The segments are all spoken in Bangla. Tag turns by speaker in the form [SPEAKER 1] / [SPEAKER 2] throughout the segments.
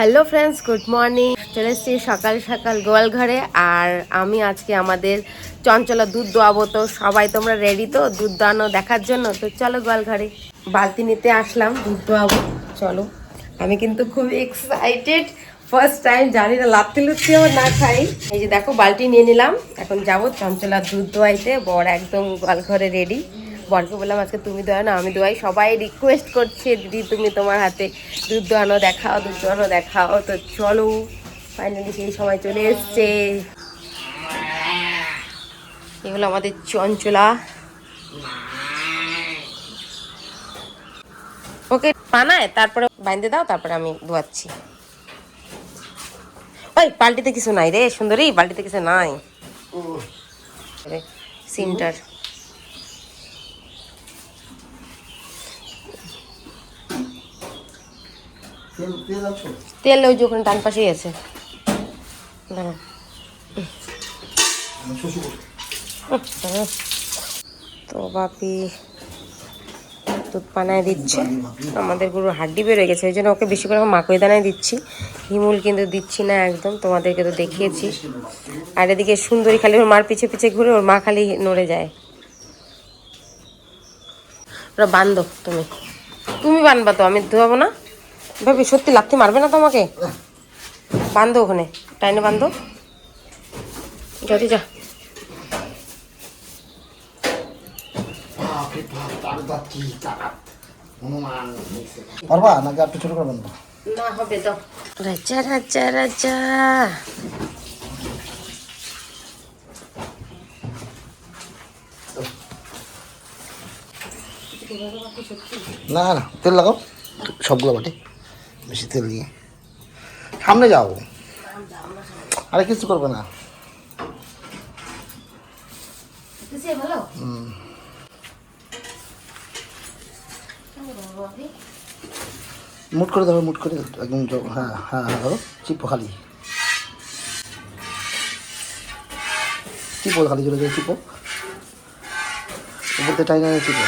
[SPEAKER 1] Hello friends, good morning. চলে এসেছি সকাল সকাল গোয়াল ঘরে। আর আমি আজকে আমাদের চঞ্চলা দুধ দোয়াবো। তো সবাই তোমরা রেডি তো দুধ দোয়ানো দেখার জন্য? তো চলো গোয়াল ঘরে বালতি নিতে আসলাম, দুধ দোয়াবো। চলো, আমি কিন্তু খুব এক্সাইটেড। ফার্স্ট টাইম, জানি না লাত্তি লুত্তি আমার না খাই। এই যে দেখো বালতি নিয়ে নিলাম, এখন যাবো চঞ্চলা দুধ দোয়াইতে। বর একদম গোয়াল ঘরে রেডি। বরকে বললাম আজকে তুমি দোয়া না আমি দোয়াই। সবাই রিকোয়েস্ট করছে দিদি তুমি তোমার হাতে দুধ দোয়ানো দেখাও, দুধ দোয়ানো দেখাও। তো চলো, ফাইনালি সেই সময় চলে এসছে। এগুলো আমাদের চঞ্চলা। ওকে বানায় তারপরে বাইন্ধে দাও, তারপরে আমি ধোয়াচ্ছি। ওই বালতিতে কিছু নাই রে সুন্দরী, বালতিতে কিছু নাই। সিনটার তেল ওই যে ওখানে ডান পাশেই আছে। তো বাপি দুধ পানায় দিচ্ছে। আমাদের গরুর হাড্ডি বেরোয় গেছে, ওই জন্য ওকে বেশি করে মাকই দানায় দিচ্ছি। হিমুল কিন্তু দিচ্ছি না একদম, তোমাদেরকে তো দেখিয়েছি। আর এদিকে সুন্দরী খালি ওর মার পিছে পিছে ঘুরে, ওর মা খালি নড়ে যায়। ওরা বান্ধব, তুমি তুমি বানবা তো, আমি ধোয়াবো না। ভাবি সত্যি লাথি মারবে না তোমাকে? বান্ধো ওখানে, টাইনে বান্ধো। যদি যা
[SPEAKER 2] পারবা নাকি একটু ছোট করবেন?
[SPEAKER 1] না হবে তো। রাজা রাজা রাজা
[SPEAKER 2] না না, তেল লাগাও সবগুলো বাটে, বেশি তেল নিয়ে সামনে যাও। আরে কিছু করবে না। মুট করে দেবো, মুট করে একদম। হ্যাঁ হ্যাঁ হ্যাঁ, ধরো চিপো খালি, চিপো খালি, জোরে জোরে চিপো, উপরতে টাইনে চিপো।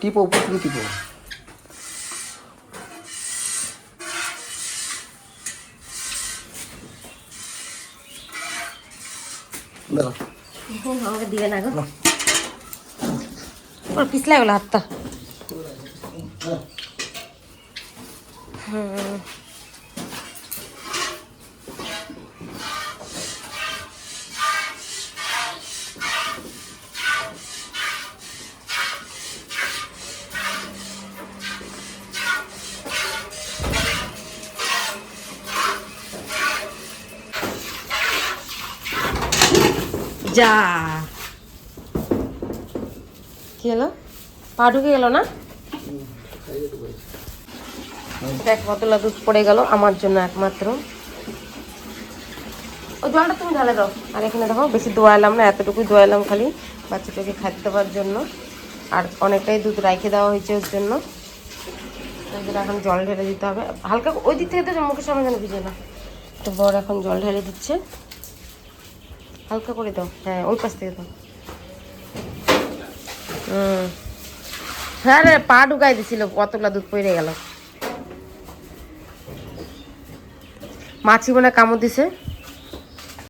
[SPEAKER 2] টিপো উপর থেকে টিপো।
[SPEAKER 1] আমাকে দিবে না গো, ওর পিছলা গেল হাতটা। যা কি হলো, পা ঢুকে গেল না? দেখ কতলা দুধ পড়ে গেল আমার জন্য একমাত্র। ওই জলটা তুমি ঢালে দাও। আর এখানে দেখো বেশি দোয়ালাম না, এতটুকুই দোয়ালাম খালি বাচ্চাটাকে খাদ্য দেওয়ার জন্য। আর অনেকটাই দুধ রাখে দেওয়া হয়েছে ওর জন্য। এখন জল ঢেলে দিতে হবে হালকা, ওই দিক থেকে তো মুখের সামনে যেন ভিজে না। তো বড় এখন জল ঢেলে দিচ্ছে, হালকা করে দাও। হ্যাঁ ওই পাশ থেকে দাও। হ্যাঁ রে, পা ঢুকাই দিছিল, কতগুলা দুধ পড়ে গেল। মাছি মনে কামড় দিছে।